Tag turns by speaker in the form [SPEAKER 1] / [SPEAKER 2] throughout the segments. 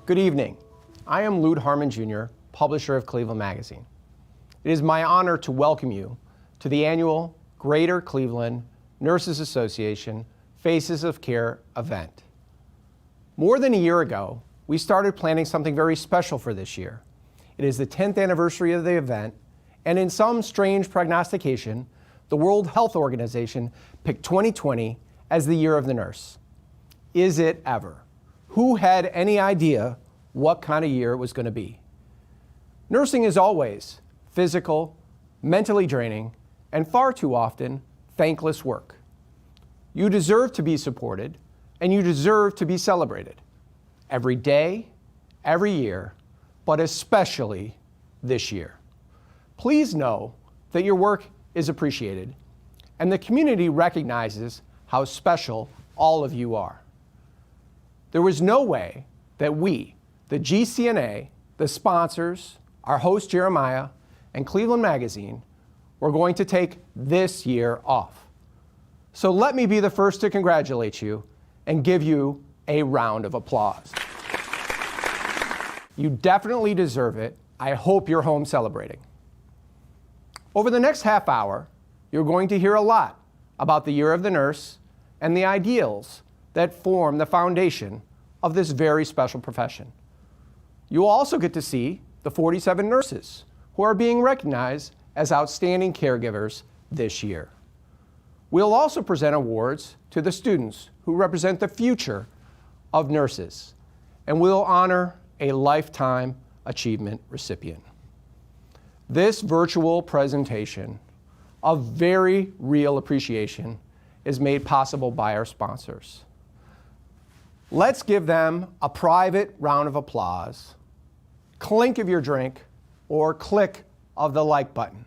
[SPEAKER 1] Good evening. I am Lute Harmon Jr., publisher of Cleveland Magazine. It is my honor to welcome you to the annual Greater Cleveland Nurses Association Faces of Care event. More than a year ago, we started planning something very special for this year. It is the 10th anniversary of the event, and in some strange prognostication, the World Health Organization picked 2020 as the year of the nurse. Is it ever? Who had any idea what kind of year it was going to be? Nursing is always physical, mentally draining, and far too often, thankless work. You deserve to be supported, and you deserve to be celebrated. Every day, every year, but especially this year. Please know that your work is appreciated, and the community recognizes how special all of you are. There was no way that we, the GCNA, the sponsors, our host Jeremiah, and Cleveland Magazine, were going to take this year off. So let me be the first to congratulate you and give you a round of applause. You definitely deserve it. I hope you're home celebrating. Over the next half hour, you're going to hear a lot about the Year of the Nurse and the ideals that form the foundation of this very special profession. You will also get to see the 47 nurses who are being recognized as outstanding caregivers this year. We'll also present awards to the students who represent the future of nurses, and we'll honor a Lifetime Achievement recipient. This virtual presentation of very real appreciation is made possible by our sponsors. Let's give them a private round of applause, clink of your drink, or click of the like button.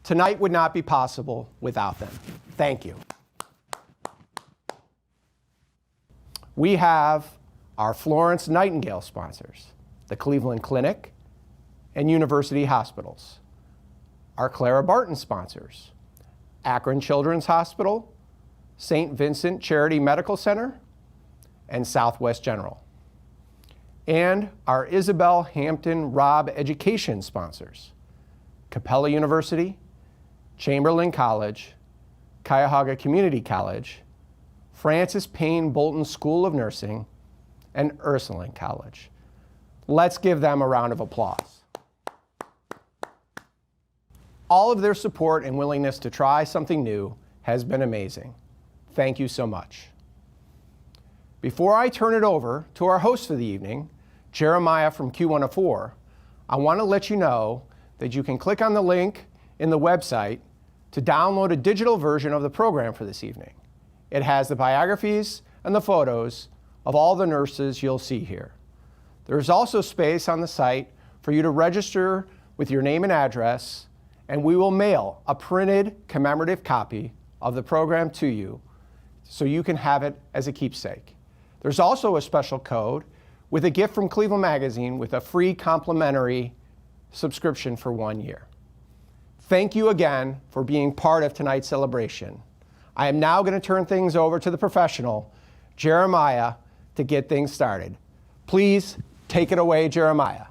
[SPEAKER 1] Tonight would not be possible without them. Thank you. We have our Florence Nightingale sponsors, the Cleveland Clinic and University Hospitals. Our Clara Barton sponsors, Akron Children's Hospital, St. Vincent Charity Medical Center, and Southwest General. And our Isabel Hampton Robb Education sponsors, Capella University, Chamberlain College, Cuyahoga Community College, Francis Payne Bolton School of Nursing, and Ursuline College. Let's give them a round of applause. All of their support and willingness to try something new has been amazing. Thank you so much. Before I turn it over to our host for the evening, Jeremiah from Q104, I want to let you know that you can click on the link in the website to download a digital version of the program for this evening. It has the biographies and the photos of all the nurses you'll see here. There's also space on the site for you to register with your name and address, and we will mail a printed commemorative copy of the program to you so you can have it as a keepsake. There's also a special code with a gift from Cleveland Magazine with a free complimentary subscription for 1 year. Thank you again for being part of tonight's celebration. I am now going to turn things over to the professional, Jeremiah, to get things started. Please take it away, Jeremiah.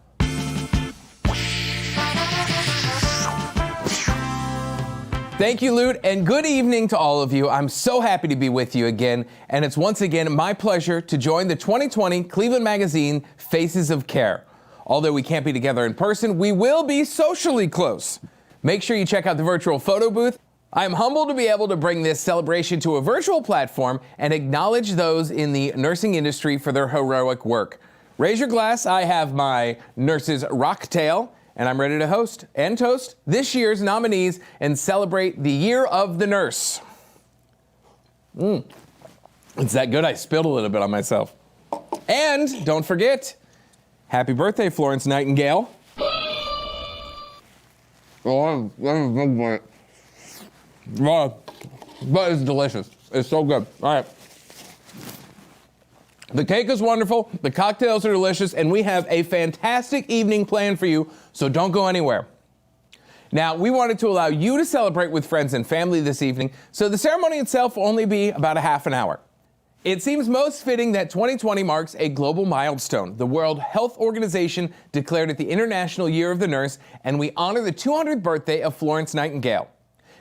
[SPEAKER 2] Thank you, Lute, and good evening to all of you. I'm so happy to be with you again, and it's once again my pleasure to join the 2020 Cleveland Magazine Faces of Care. Although we can't be together in person, we will be socially close. Make sure you check out the virtual photo booth. I am humbled to be able to bring this celebration to a virtual platform and acknowledge those in the nursing industry for their heroic work. Raise your glass. I have my nurse's rocktail, and I'm ready to host and toast this year's nominees and celebrate the Year of the Nurse. It's that good I spilled a little bit on myself. And don't forget, happy birthday, Florence Nightingale. Oh, that is a big bite. Wow, but it's delicious. It's so good. All right. The cake is wonderful, the cocktails are delicious, and we have a fantastic evening planned for you, so don't go anywhere. Now, we wanted to allow you to celebrate with friends and family this evening, so the ceremony itself will only be about a half an hour. It seems most fitting that 2020 marks a global milestone. The World Health Organization declared it the International Year of the Nurse, and we honor the 200th birthday of Florence Nightingale.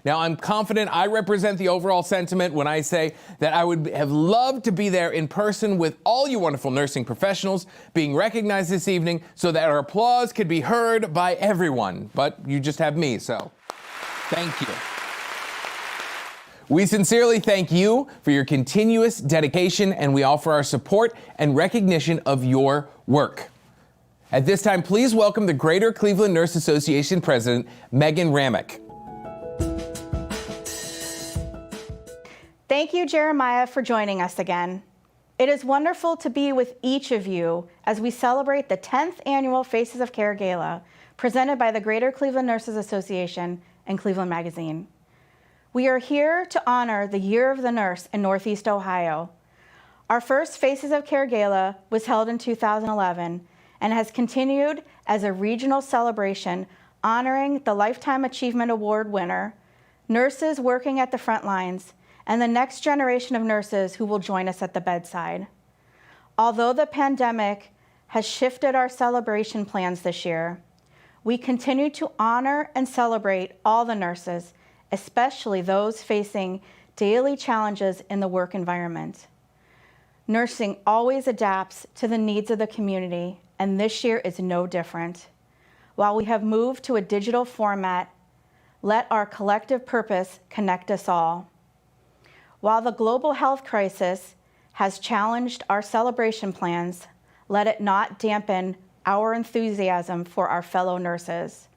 [SPEAKER 2] Now, I'm confident I represent the overall sentiment when I say that I would have loved to be there in person with all you wonderful nursing professionals being recognized this evening so that our applause could be heard by everyone. But you just have me, so thank you. We sincerely thank you for your continuous dedication, and we offer our support and recognition of your work. At this time, please welcome the Greater Cleveland Nurse Association President, Megan Ramick.
[SPEAKER 3] Thank you, Jeremiah, for joining us again. It is wonderful to be with each of you as we celebrate the 10th annual Faces of Care Gala presented by the Greater Cleveland Nurses Association and Cleveland Magazine. We are here to honor the Year of the Nurse in Northeast Ohio. Our first Faces of Care Gala was held in 2011 and has continued as a regional celebration honoring the Lifetime Achievement Award winner, nurses working at the front lines, and the next generation of nurses who will join us at the bedside. Although the pandemic has shifted our celebration plans this year, we continue to honor and celebrate all the nurses, especially those facing daily challenges in the work environment. Nursing always adapts to the needs of the community, and this year is no different. While we have moved to a digital format, let our collective purpose connect us all. While the global health crisis has challenged our celebration plans, let it not dampen our enthusiasm for our fellow nurses.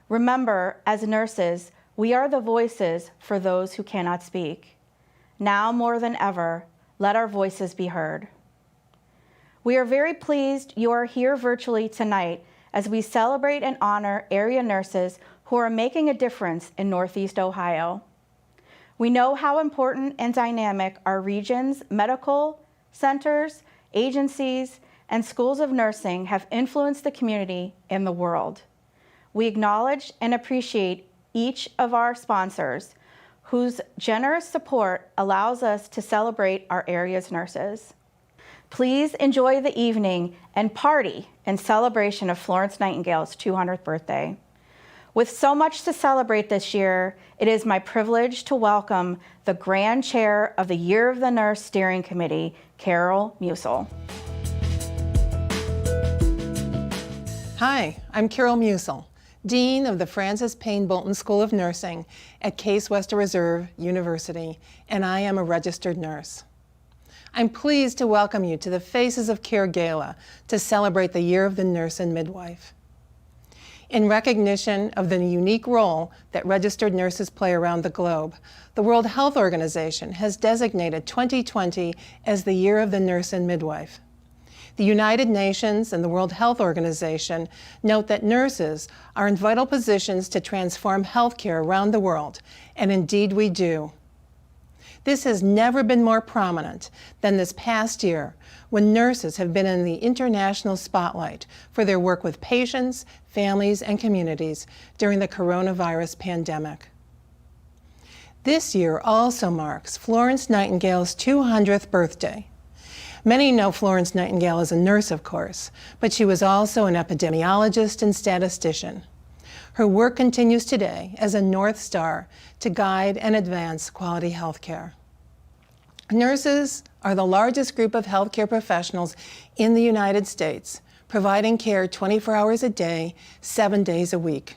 [SPEAKER 3] Remember, as nurses, we are the voices for those who cannot speak. Now more than ever, let our voices be heard. We are very pleased you are here virtually tonight as we celebrate and honor area nurses who are making a difference in Northeast Ohio. We know how important and dynamic our region's medical centers, agencies, and schools of nursing have influenced the community and the world. We acknowledge and appreciate each of our sponsors, whose generous support allows us to celebrate our area's nurses. Please enjoy the evening and party in celebration of Florence Nightingale's 200th birthday. With so much to celebrate this year, it is my privilege to welcome the Grand Chair of the Year of the Nurse Steering Committee, Carol Musil.
[SPEAKER 4] Hi, I'm Carol Musil, Dean of the Frances Payne Bolton School of Nursing at Case Western Reserve University, and I am a registered nurse. I'm pleased to welcome you to the Faces of Care Gala to celebrate the Year of the Nurse and Midwife. In recognition of the unique role that registered nurses play around the globe, the World Health Organization has designated 2020 as the Year of the Nurse and Midwife. The United Nations and the World Health Organization note that nurses are in vital positions to transform healthcare around the world, and indeed we do. This has never been more prominent than this past year, when nurses have been in the international spotlight for their work with patients, families, and communities during the coronavirus pandemic. This year also marks Florence Nightingale's 200th birthday. Many know Florence Nightingale as a nurse, of course, but she was also an epidemiologist and statistician. Her work continues today as a North Star to guide and advance quality health care. Nurses are the largest group of healthcare professionals in the United States, providing care 24 hours a day, 7 days a week.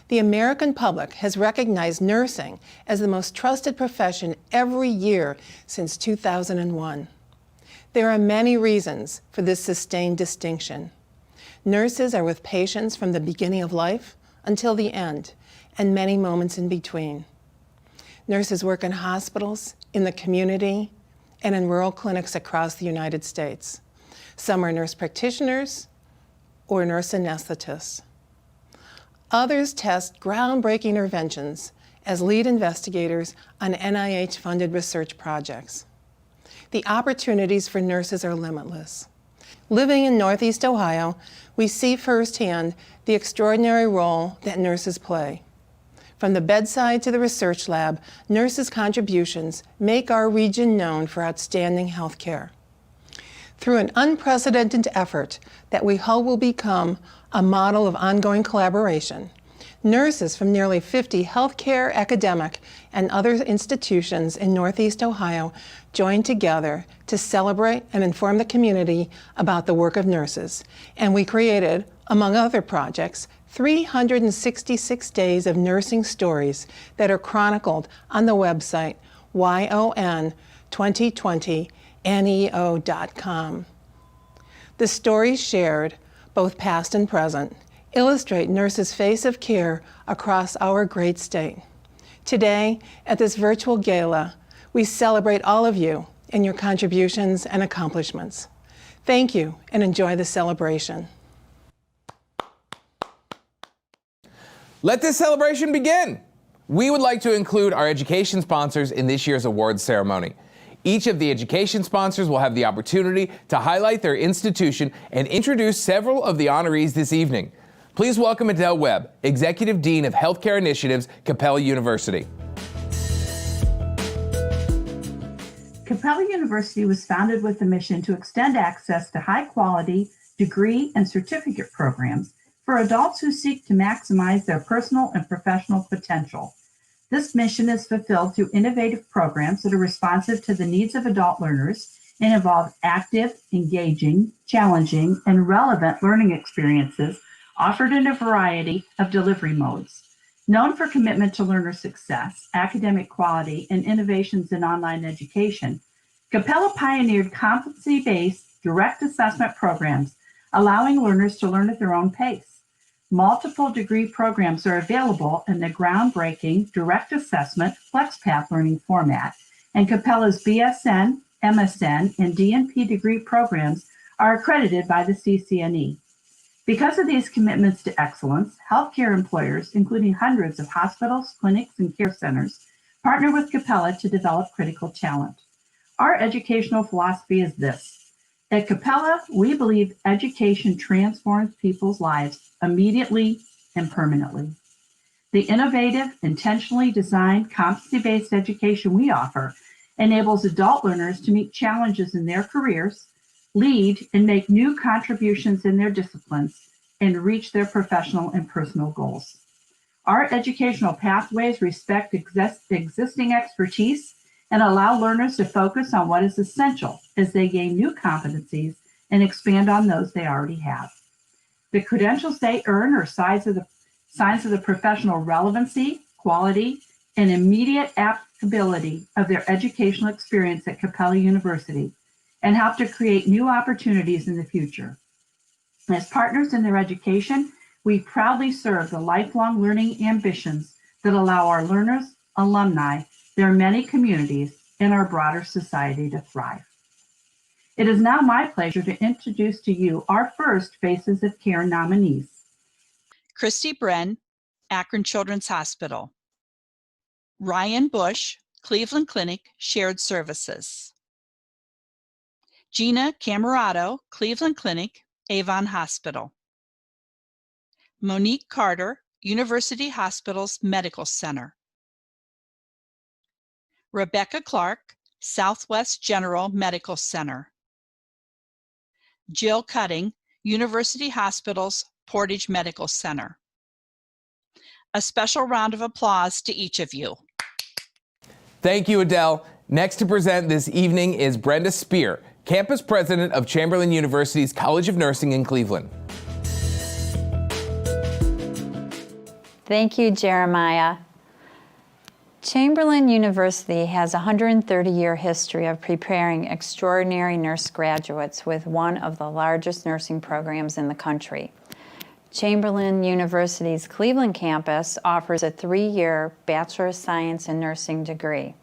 [SPEAKER 4] The American public has recognized nursing as the most trusted profession every year since 2001. There are many reasons for this sustained distinction. Nurses are with patients from the beginning of life until the end, and many moments in between. Nurses work in hospitals, in the community, and in rural clinics across the United States. Some are nurse practitioners or nurse anesthetists. Others test groundbreaking interventions as lead investigators on NIH-funded research projects. The opportunities for nurses are limitless. Living in Northeast Ohio, we see firsthand the extraordinary role that nurses play. From the bedside to the research lab, nurses' contributions make our region known for outstanding health care. Through an unprecedented effort that we hope will become a model of ongoing collaboration, nurses from nearly 50 healthcare, academic, and other institutions in Northeast Ohio joined together to celebrate and inform the community about the work of nurses. And we created, among other projects, 366 days of nursing stories that are chronicled on the website YON2020neo.com. The stories shared, both past and present, illustrate nurses' face of care across our great state. Today, at this virtual gala, we celebrate all of you and your contributions and accomplishments. Thank you and enjoy the celebration.
[SPEAKER 2] Let this celebration begin. We would like to include our education sponsors in this year's awards ceremony. Each of the education sponsors will have the opportunity to highlight their institution and introduce several of the honorees this evening. Please welcome Adele Webb, Executive Dean of Healthcare Initiatives, Capella University.
[SPEAKER 5] Capella University was founded with the mission to extend access to high-quality degree and certificate programs for adults who seek to maximize their personal and professional potential. This mission is fulfilled through innovative programs that are responsive to the needs of adult learners and involve active, engaging, challenging, and relevant learning experiences offered in a variety of delivery modes. Known for commitment to learner success, academic quality, and innovations in online education, Capella pioneered competency-based direct assessment programs, allowing learners to learn at their own pace. Multiple degree programs are available in the groundbreaking direct assessment FlexPath learning format, and Capella's BSN, MSN, and DNP degree programs are accredited by the CCNE. Because of these commitments to excellence, healthcare employers, including hundreds of hospitals, clinics, and care centers, partner with Capella to develop critical talent. Our educational philosophy is this. At Capella, we believe education transforms people's lives immediately and permanently. The innovative, intentionally designed, competency-based education we offer enables adult learners to meet challenges in their careers, lead and make new contributions in their disciplines, and reach their professional and personal goals. Our educational pathways respect existing expertise and allow learners to focus on what is essential as they gain new competencies and expand on those they already have. The credentials they earn are signs of the professional relevancy, quality, and immediate applicability of their educational experience at Capella University and help to create new opportunities in the future. As partners in their education, we proudly serve the lifelong learning ambitions that allow our learners, alumni, their many communities, and our broader society to thrive. It is now my pleasure to introduce to you our first Faces of Care nominees.
[SPEAKER 6] Christy Bren, Akron Children's Hospital. Ryan Bush, Cleveland Clinic Shared Services. Gina Camerato, Cleveland Clinic, Avon Hospital. Monique Carter, University Hospitals Medical Center. Rebecca Clark, Southwest General Medical Center. Jill Cutting, University Hospitals Portage Medical Center. A special round of applause to each of you.
[SPEAKER 2] Thank you, Adele. Next to present this evening is Brenda Spear, Campus President of Chamberlain University's College of Nursing in Cleveland.
[SPEAKER 7] Thank you, Jeremiah. Chamberlain University has a 130-year history of preparing extraordinary nurse graduates with one of the largest nursing programs in the country. Chamberlain University's Cleveland campus offers a 3-year Bachelor of Science in Nursing degree.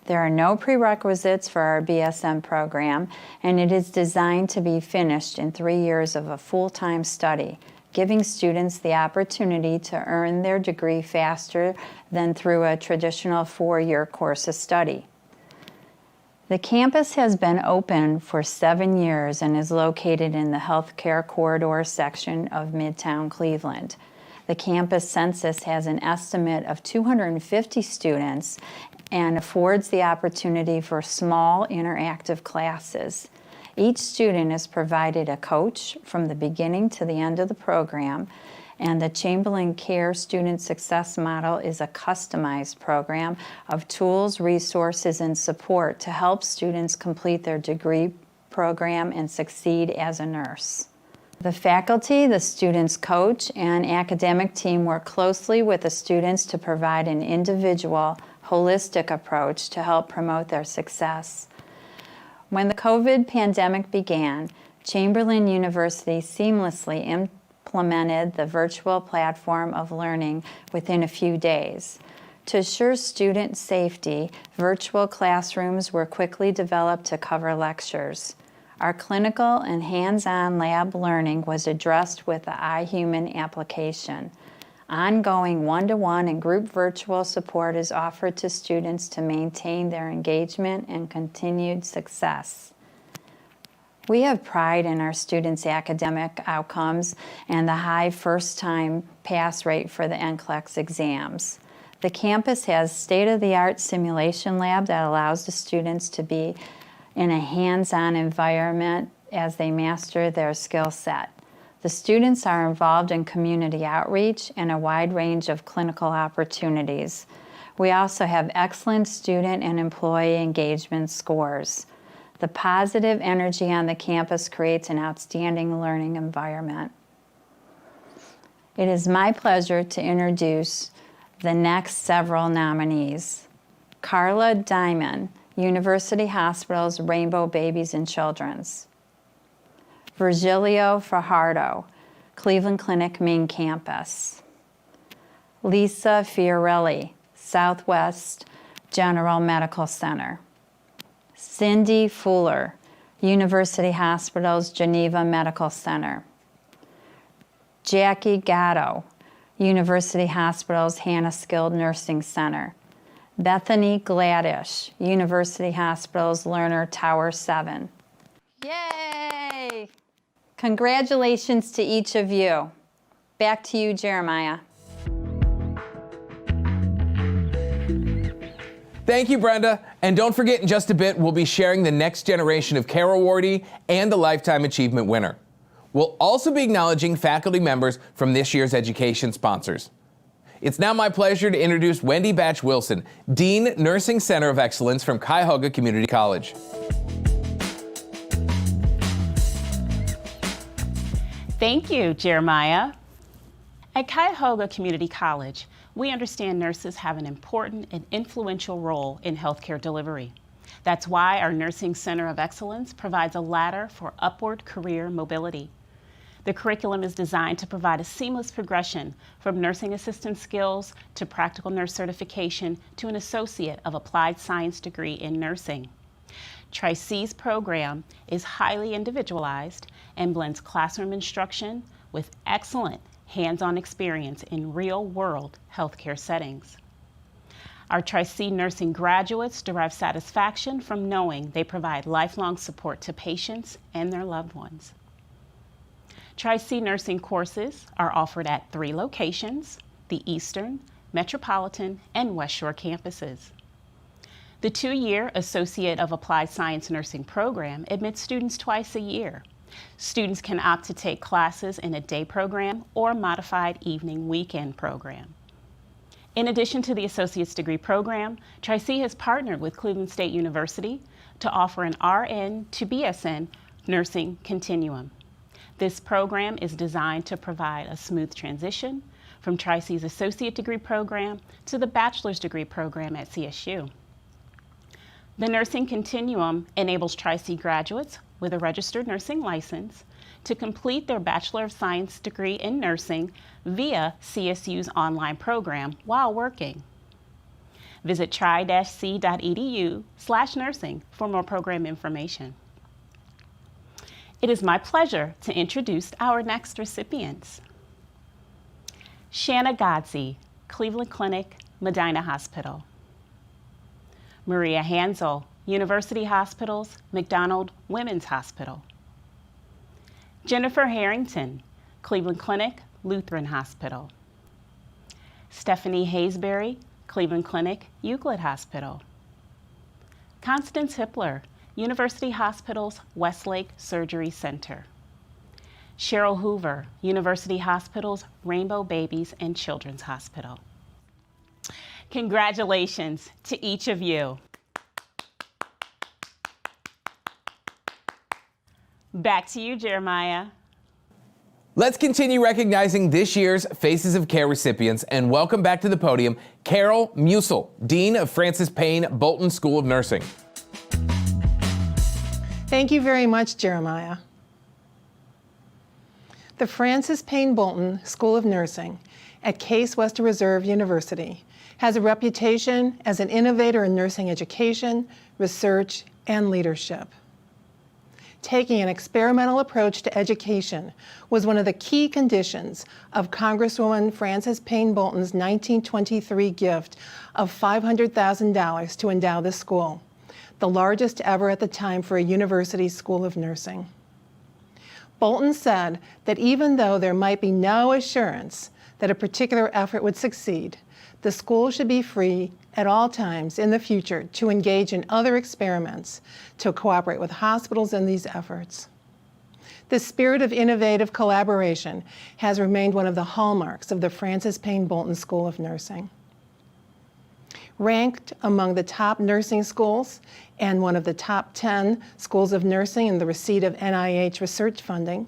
[SPEAKER 7] There are no prerequisites for our BSN program, and it is designed to be finished in 3 years of a full-time study, giving students the opportunity to earn their degree faster than through a traditional 4-year course of study. The campus has been open for 7 years and is located in the Healthcare Corridor section of Midtown Cleveland. The campus census has an estimate of 250 students and affords the opportunity for small interactive classes. Each student is provided a coach from the beginning to the end of the program, and the Chamberlain Care Student Success Model is a customized program of tools, resources, and support to help students complete their degree program and succeed as a nurse. The faculty, the students' coach, and academic team work closely with the students to provide an individual, holistic approach to help promote their success. When the COVID pandemic began, Chamberlain University seamlessly implemented the virtual platform of learning within a few days. To assure student safety, virtual classrooms were quickly developed to cover lectures. Our clinical and hands-on lab learning was addressed with the iHuman application. Ongoing one-to-one and group virtual support is offered to students to maintain their engagement and continued success. We have pride in our students' academic outcomes and the high first-time pass rate for the NCLEX exams. The campus has state-of-the-art simulation lab that allows the students to be in a hands-on environment as they master their skill set. The students are involved in community outreach and a wide range of clinical opportunities. We also have excellent student and employee engagement scores. The positive energy on the campus creates an outstanding learning environment. It is my pleasure to introduce the next several nominees. Carla Diamond, University Hospital's Rainbow Babies and Children's. Virgilio Fajardo, Cleveland Clinic Main Campus. Lisa Fiorelli, Southwest General Medical Center. Cindy Fuller, University Hospital's Geneva Medical Center. Jackie Gatto, University Hospital's Hannah Skilled Nursing Center. Bethany Gladish, University Hospital's Lerner Tower 7. Yay! Congratulations to each of you. Back to you, Jeremiah.
[SPEAKER 2] Thank you, Brenda. And don't forget, in just a bit, we'll be sharing the Next Generation of Care awardee and the Lifetime Achievement winner. We'll also be acknowledging faculty members from this year's education sponsors. It's now my pleasure to introduce Wendy Batch Wilson, Dean, Nursing Center of Excellence from Cuyahoga Community College.
[SPEAKER 8] Thank you, Jeremiah. At Cuyahoga Community College, we understand nurses have an important and influential role in healthcare delivery. That's why our Nursing Center of Excellence provides a ladder for upward career mobility. The curriculum is designed to provide a seamless progression from nursing assistant skills to practical nurse certification to an Associate of Applied Science degree in nursing. Tri-C's program is highly individualized and blends classroom instruction with excellent hands-on experience in real-world healthcare settings. Our Tri-C nursing graduates derive satisfaction from knowing they provide lifelong support to patients and their loved ones. Tri-C nursing courses are offered at 3 locations, the Eastern, Metropolitan, and West Shore campuses. The 2-year Associate of Applied Science Nursing program admits students twice a year. Students can opt to take classes in a day program or modified evening weekend program. In addition to the Associate's Degree program, Tri-C has partnered with Cleveland State University to offer an RN to BSN nursing continuum. This program is designed to provide a smooth transition from Tri-C's Associate Degree program to the Bachelor's Degree program at CSU. The nursing continuum enables Tri-C graduates with a registered nursing license to complete their Bachelor of Science degree in nursing via CSU's online program while working. Visit tri-c.edu/nursing for more program information. It is my pleasure to introduce our next recipients. Shanna Godsey, Cleveland Clinic, Medina Hospital. Maria Hansel, University Hospitals, McDonald Women's Hospital. Jennifer Harrington, Cleveland Clinic, Lutheran Hospital. Stephanie Haysbury, Cleveland Clinic, Euclid Hospital. Constance Hippler, University Hospital's Westlake Surgery Center. Cheryl Hoover, University Hospital's Rainbow Babies and Children's Hospital. Congratulations to each of you. Back to you, Jeremiah.
[SPEAKER 2] Let's continue recognizing this year's Faces of Care recipients and welcome back to the podium Carol Musil, Dean of Francis Payne Bolton School of Nursing.
[SPEAKER 4] Thank you very much, Jeremiah. The Francis Payne Bolton School of Nursing at Case Western Reserve University has a reputation as an innovator in nursing education, research, and leadership. Taking an experimental approach to education was one of the key conditions of Congresswoman Francis Payne Bolton's 1923 gift of $500,000 to endow the school, the largest ever at the time for a university school of nursing. Bolton said that even though there might be no assurance that a particular effort would succeed, the school should be free at all times in the future to engage in other experiments to cooperate with hospitals in these efforts. The spirit of innovative collaboration has remained one of the hallmarks of the Francis Payne Bolton School of Nursing. Ranked among the top nursing schools and one of the top 10 schools of nursing in the receipt of NIH research funding,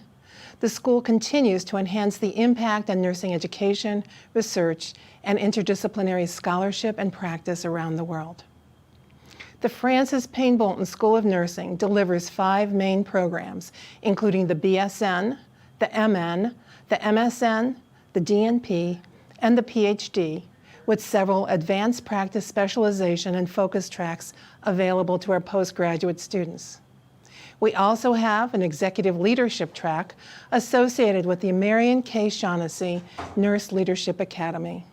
[SPEAKER 4] the school continues to enhance the impact on nursing education, research, and interdisciplinary scholarship and practice around the world. The Francis Payne Bolton School of Nursing delivers 5 main programs, including the BSN, the MN, the MSN, the DNP, and the PhD, with several advanced practice specialization and focus tracks available to our postgraduate students. We also have an executive leadership track associated with the Marion K. Shaughnessy Nurse Leadership Academy.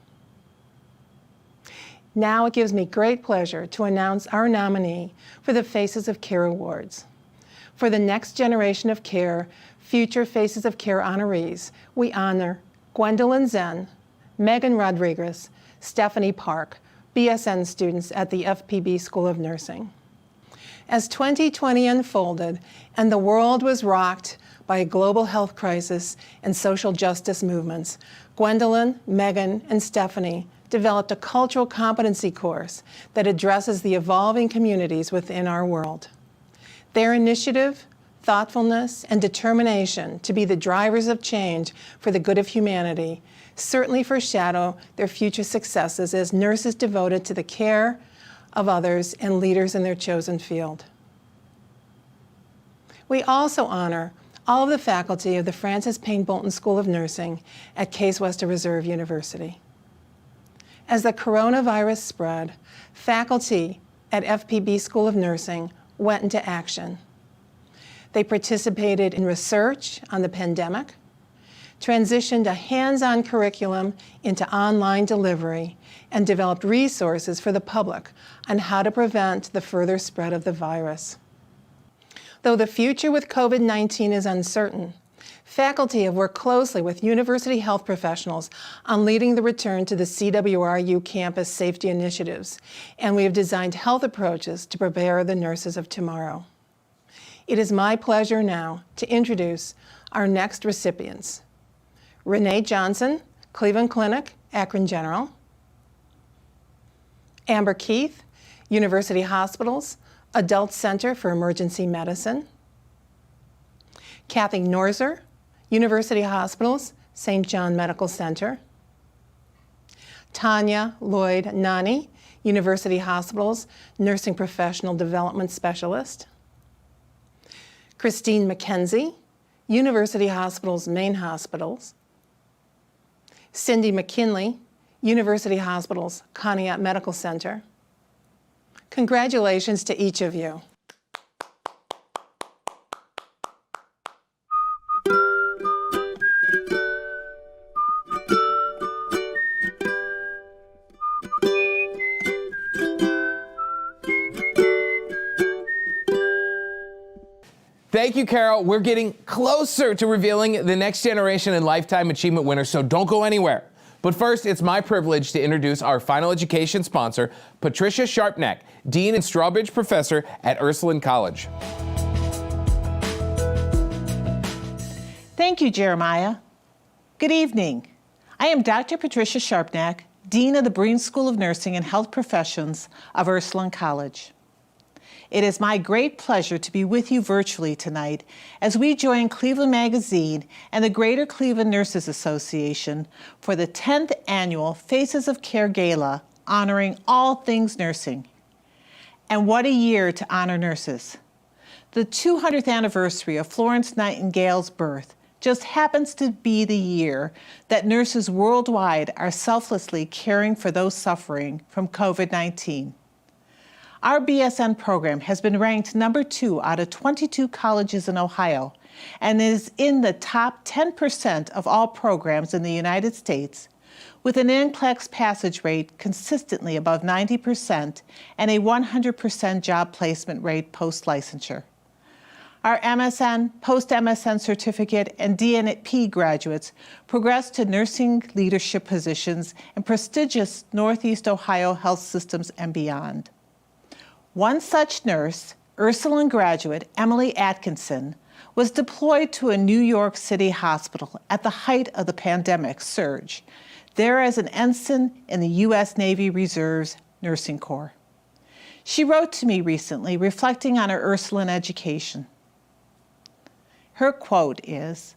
[SPEAKER 4] Now it gives me great pleasure to announce our nominee for the Faces of Care Awards. For the next generation of care, future Faces of Care honorees, we honor Gwendolyn Zen, Megan Rodriguez, Stephanie Park, BSN students at the FPB School of Nursing. As 2020 unfolded and the world was rocked by a global health crisis and social justice movements, Gwendolyn, Megan, and Stephanie developed a cultural competency course that addresses the evolving communities within our world. Their initiative, thoughtfulness, and determination to be the drivers of change for the good of humanity certainly foreshadow their future successes as nurses devoted to the care of others and leaders in their chosen field. We also honor all of the faculty of the Francis Payne Bolton School of Nursing at Case Western Reserve University. As the coronavirus spread, faculty at FPB School of Nursing went into action. They participated in research on the pandemic, transitioned a hands-on curriculum into online delivery, and developed resources for the public on how to prevent the further spread of the virus. Though the future with COVID-19 is uncertain, faculty have worked closely with university health professionals on leading the return to the CWRU campus safety initiatives, and we have designed health approaches to prepare the nurses of tomorrow. It is my pleasure now to introduce our next recipients. Renee Johnson, Cleveland Clinic, Akron General. Amber Keith, University Hospitals, Adult Center for Emergency Medicine. Kathy Norzer, University Hospitals, St. John Medical Center. Tanya Lloyd Nani, University Hospitals, Nursing Professional Development Specialist. Christine McKenzie, University Hospitals, Main Hospitals. Cindy McKinley, University Hospitals, Conneaut Medical Center. Congratulations to each of you.
[SPEAKER 2] Thank you, Carol. We're getting closer to revealing the next generation and lifetime achievement winners, so don't go anywhere. But first, it's my privilege to introduce our final education sponsor, Patricia Sharpnack, Dean and Strawbridge Professor at Ursuline College.
[SPEAKER 4] Thank you, Jeremiah. Good evening. I am Dr. Patricia Sharpnack, Dean of the Breen School of Nursing and Health Professions of Ursuline College. It is my great pleasure to be with you virtually tonight as we join Cleveland Magazine and the Greater Cleveland Nurses Association for the 10th annual Faces of Care Gala honoring all things nursing. And what a year to honor nurses. The 200th anniversary of Florence Nightingale's birth just happens to be the year that nurses worldwide are selflessly caring for those suffering from COVID-19. Our BSN program has been ranked number 2 out of 22 colleges in Ohio and is in the top 10% of all programs in the United States, with an NCLEX passage rate consistently above 90% and a 100% job placement rate post-licensure. Our MSN, post-MSN certificate, and DNP graduates progress to nursing leadership positions in prestigious Northeast Ohio health systems and beyond. One such nurse, Ursuline graduate Emily Atkinson, was deployed to a New York City hospital at the height of the pandemic surge, there as an ensign in the U.S. Navy Reserve's Nursing Corps. She wrote to me recently reflecting on her Ursuline education. Her quote is,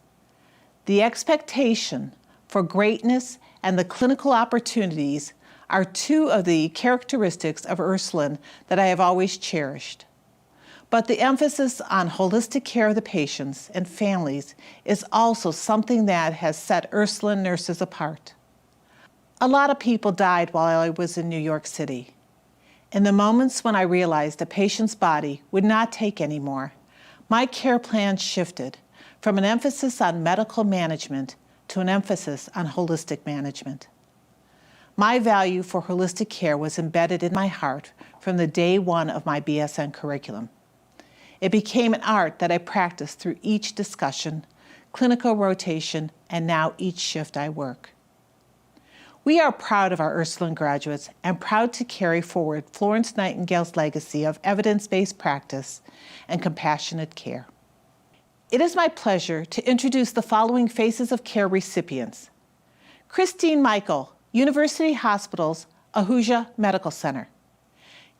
[SPEAKER 4] "The expectation for greatness and the clinical opportunities are two of the characteristics of Ursuline that I have always cherished. But the emphasis on holistic care of the patients and families is also something that has set Ursuline nurses apart. A lot of people died while I was in New York City. In the moments when I realized a patient's body would not take anymore, my care plan shifted from an emphasis on medical management to an emphasis on holistic management. My value for holistic care was embedded in my heart from the day one of my BSN curriculum. It became an art that I practiced through each discussion, clinical rotation, and now each shift I work. We are proud of our Ursuline graduates and proud to carry forward Florence Nightingale's legacy of evidence-based practice and compassionate care. It is my pleasure to introduce the following Faces of Care recipients. Christine Michael, University Hospitals, Ahuja Medical Center.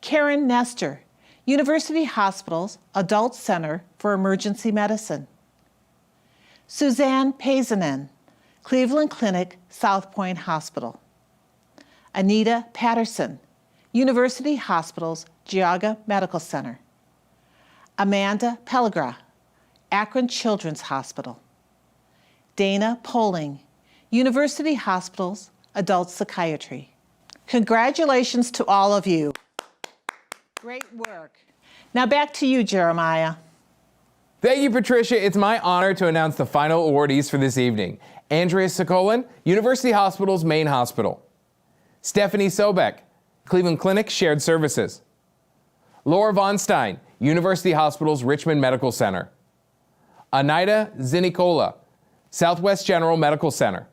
[SPEAKER 4] Karen Nestor, University Hospitals, Adult Center for Emergency Medicine. Suzanne Pazanen, Cleveland Clinic, South Point Hospital. Anita Patterson, University Hospitals, Geauga Medical Center. Amanda Pellegra, Akron Children's Hospital. Dana Poling, University Hospitals, Adult Psychiatry. Congratulations to all of you. Great work. Now back to you, Jeremiah.
[SPEAKER 2] Thank you, Patricia. It's my honor to announce the final awardees for this evening. Andrea Sokolin, University Hospitals Main Hospital. Stephanie Sobek, Cleveland Clinic Shared Services. Laura Von Stein, University Hospitals Richmond Medical Center. Anaida Zinicola, Southwest General Medical Center.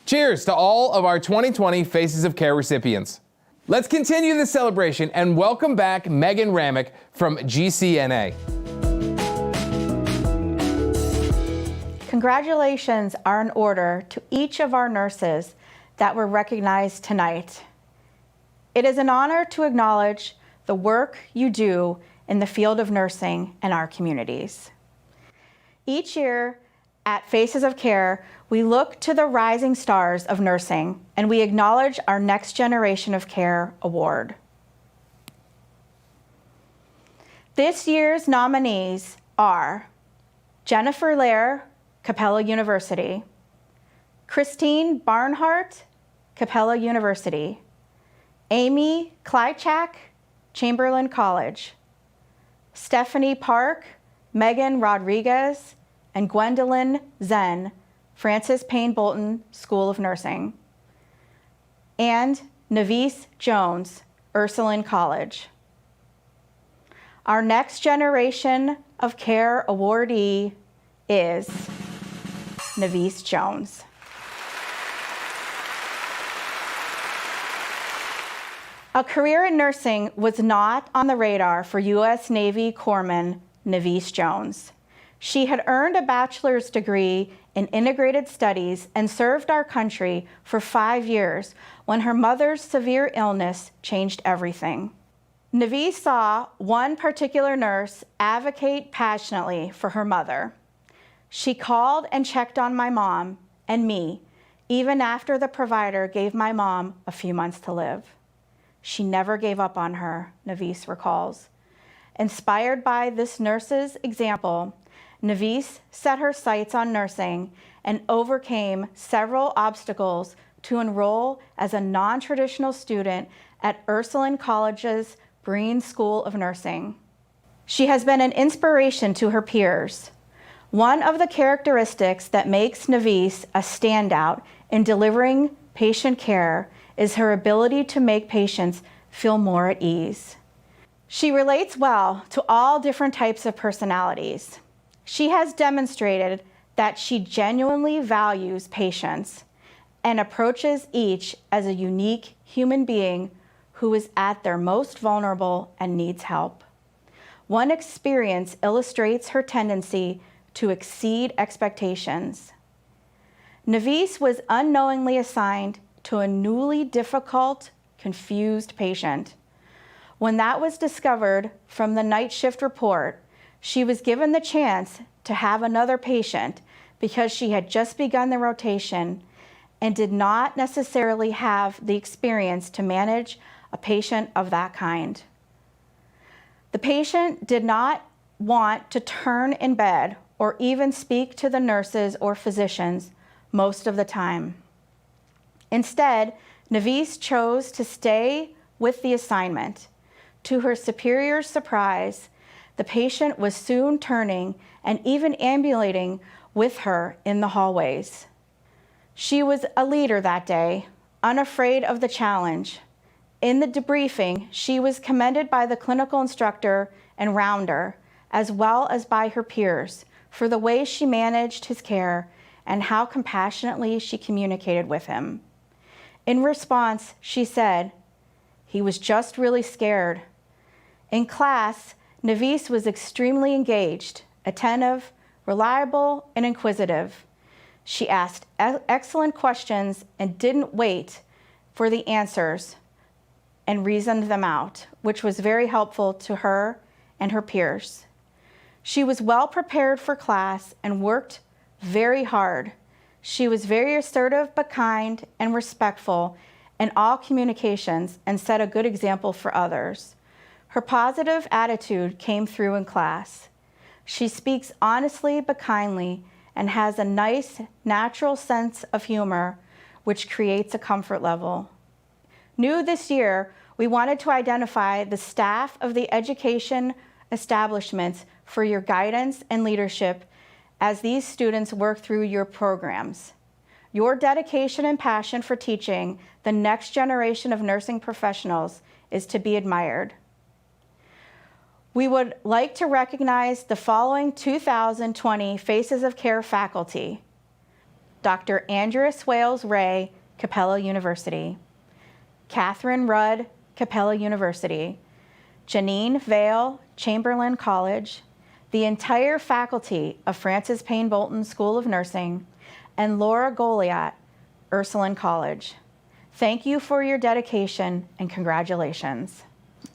[SPEAKER 2] Cheers to all of our 2020 Faces of Care recipients. Let's continue this celebration and welcome back Megan Ramick from GCNA.
[SPEAKER 3] Congratulations are in order to each of our nurses that were recognized tonight. It is an honor to acknowledge the work you do in the field of nursing in our communities. Each year at Faces of Care, we look to the rising stars of nursing and we acknowledge our Next Generation of Care award. This year's nominees are Jennifer Lair, Capella University, Christine Barnhart, Capella University, Amy Klychak, Chamberlain College, Stephanie Park, Megan Rodriguez, and Gwendolyn Zen, Francis Payne Bolton School of Nursing, and Navis Jones, Ursuline College. Our Next Generation of Care awardee is Navis Jones. A career in nursing was not on the radar for U.S. Navy Corpsman Navise Jones. She had earned a bachelor's degree in integrated studies and served our country for 5 years when her mother's severe illness changed everything. Navise saw one particular nurse advocate passionately for her mother. She called and checked on my mom and me, even after the provider gave my mom a few months to live. She never gave up on her, Navise recalls. Inspired by this nurse's example, Navise set her sights on nursing and overcame several obstacles to enroll as a non-traditional student at Ursuline College's Breen School of Nursing. She has been an inspiration to her peers. One of the characteristics that makes Navise a standout in delivering patient care is her ability to make patients feel more at ease. She relates well to all different types of personalities. She has demonstrated that she genuinely values patients and approaches each as a unique human being who is at their most vulnerable and needs help. One experience illustrates her tendency to exceed expectations. Navise was unknowingly assigned to a newly difficult, confused patient. When that was discovered from the night shift report, she was given the chance to have another patient because she had just begun the rotation and did not necessarily have the experience to manage a patient of that kind. The patient did not want to turn in bed or even speak to the nurses or physicians most of the time. Instead, Navise chose to stay with the assignment. To her superior's surprise, the patient was soon turning and even ambulating with her in the hallways. She was a leader that day, unafraid of the challenge. In the debriefing, she was commended by the clinical instructor and rounder, as well as by her peers, for the way she managed his care and how compassionately she communicated with him. In response, she said, "He was just really scared." In class, Navise was extremely engaged, attentive, reliable, and inquisitive. She asked excellent questions and didn't wait for the answers and reasoned them out, which was very helpful to her and her peers. She was well prepared for class and worked very hard. She was very assertive but kind and respectful in all communications and set a good example for others. Her positive attitude came through in class. She speaks honestly but kindly and has a nice, natural sense of humor, which creates a comfort level. New this year, we wanted to identify the staff of the education establishments for your guidance and leadership as these students work through your programs. Your dedication and passion for teaching the next generation of nursing professionals is to be admired. We would like to recognize the following 2020 Faces of Care faculty: Dr. Andrea Swales-Ray, Capella University; Catherine Rudd, Capella University; Janine Vale, Chamberlain College; the entire faculty of Francis Payne Bolton School of Nursing; and Laura Goliath, Ursuline College. Thank you for your dedication and congratulations.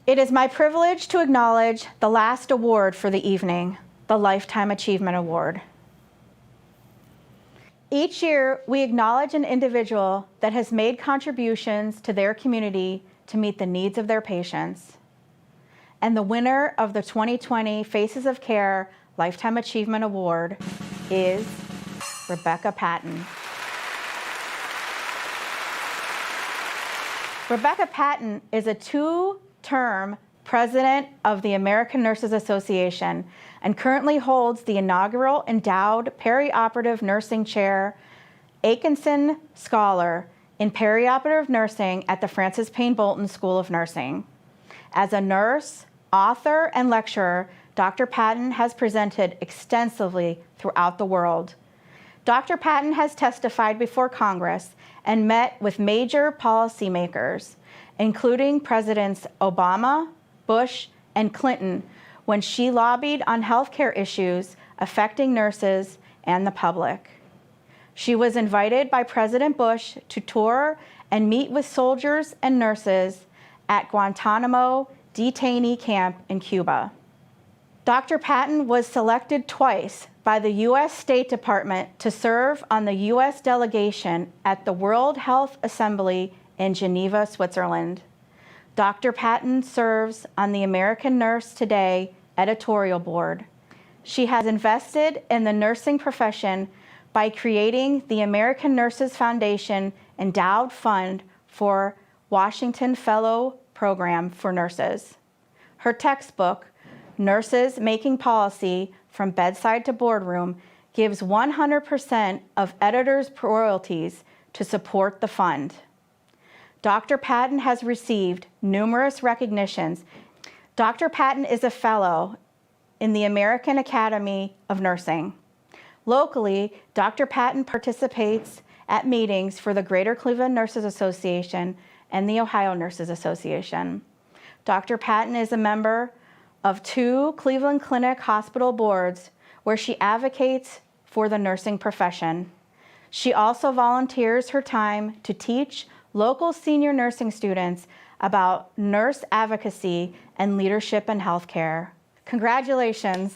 [SPEAKER 3] It is my privilege to acknowledge the last award for the evening, the Lifetime Achievement Award. Each year, we acknowledge an individual that has made contributions to their community to meet the needs of their patients. And the winner of the 2020 Faces of Care Lifetime Achievement Award is Rebecca Patton. Rebecca Patton is a two-term president of the American Nurses Association and currently holds the inaugural Endowed Perioperative Nursing Chair Atkinson Scholar in Perioperative Nursing at the Francis Payne Bolton School of Nursing. As a nurse, author, and lecturer, Dr. Patton has presented extensively throughout the world. Dr. Patton has testified before Congress and met with major policymakers, including Presidents Obama, Bush, and Clinton, when she lobbied on healthcare issues affecting nurses and the public. She was invited by President Bush to tour and meet with soldiers and nurses at Guantanamo detainee camp in Cuba. Dr. Patton was selected twice by the U.S. State Department to serve on the U.S. delegation at the World Health Assembly in Geneva, Switzerland. Dr. Patton serves on the American Nurse Today editorial board. She has invested in the nursing profession by creating the American Nurses Foundation Endowed Fund for Washington Fellow Program for Nurses. Her textbook, Nurses Making Policy from Bedside to Boardroom, gives 100% of editors' royalties to support the fund. Dr. Patton has received numerous recognitions. Dr. Patton is a fellow in the American Academy of Nursing. Locally, Dr. Patton participates at meetings for the Greater Cleveland Nurses Association and the Ohio Nurses Association. Dr. Patton is a member of 2 Cleveland Clinic hospital boards where she advocates for the nursing profession. She also volunteers her time to teach local senior nursing students about nurse advocacy and leadership in healthcare. Congratulations.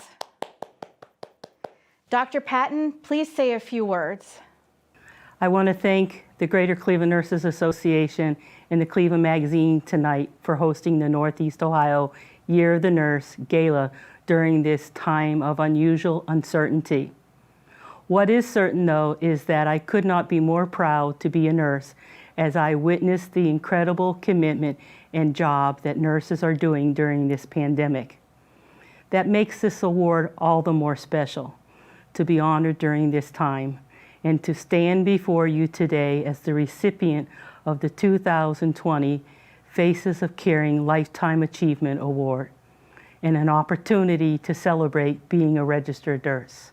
[SPEAKER 3] Dr. Patton, please say a few words.
[SPEAKER 9] I want to thank the Greater Cleveland Nurses Association and the Cleveland Magazine tonight for hosting the Northeast Ohio Year of the Nurse Gala during this time of unusual uncertainty. What is certain, though, is that I could not be more proud to be a nurse as I witnessed the incredible commitment and job that nurses are doing during this pandemic. That makes this award all the more special, to be honored during this time and to stand before you today as the recipient of the 2020 Faces of Caring Lifetime Achievement Award and an opportunity to celebrate being a registered nurse.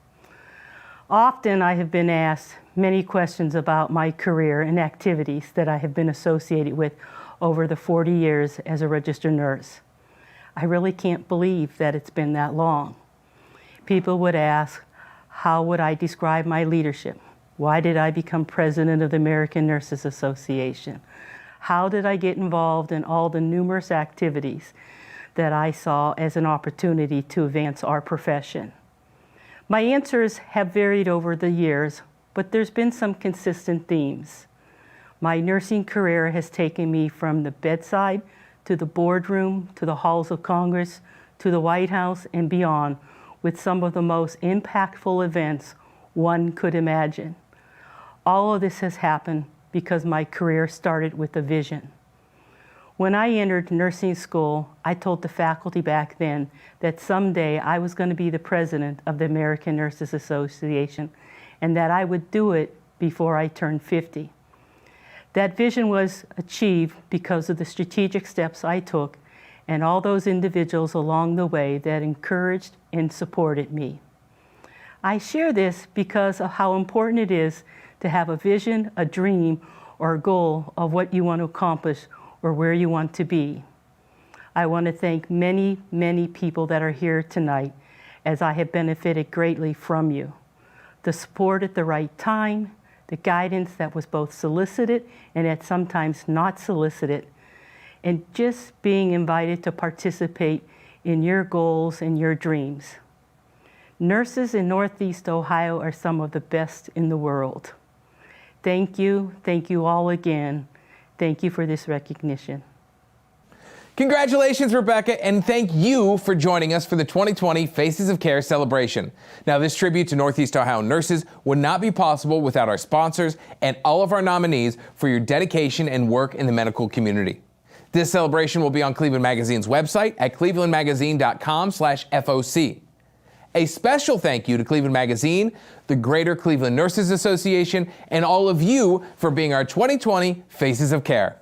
[SPEAKER 9] Often I have been asked many questions about my career and activities that I have been associated with over the 40 years as a registered nurse. I really can't believe that it's been that long. People would ask, how would I describe my leadership? Why did I become president of the American Nurses Association? How did I get involved in all the numerous activities that I saw as an opportunity to advance our profession? My answers have varied over the years, but there's been some consistent themes. My nursing career has taken me from the bedside to the boardroom, to the halls of Congress, to the White House and beyond, with some of the most impactful events one could imagine. All of this has happened because my career started with a vision. When I entered nursing school, I told the faculty back then that someday I was going to be the president of the American Nurses Association and that I would do it before I turned 50. That vision was achieved because of the strategic steps I took and all those individuals along the way that encouraged and supported me. I share this because of how important it is to have a vision, a dream, or a goal of what you want to accomplish or where you want to be. I want to thank many, many people that are here tonight, as I have benefited greatly from you. The support at the right time, the guidance that was both solicited and at sometimes not solicited, and just being invited to participate in your goals and your dreams. Nurses in Northeast Ohio are some of the best in the world. Thank you all again. Thank you for this recognition.
[SPEAKER 2] Congratulations, Rebecca, and thank you for joining us for the 2020 Faces of Care celebration. Now, this tribute to Northeast Ohio nurses would not be possible without our sponsors and all of our nominees for your dedication and work in the medical community. This celebration will be on Cleveland Magazine's website at clevelandmagazine.com/FOC. A special thank you to Cleveland Magazine, the Greater Cleveland Nurses Association, and all of you for being our 2020 Faces of Care.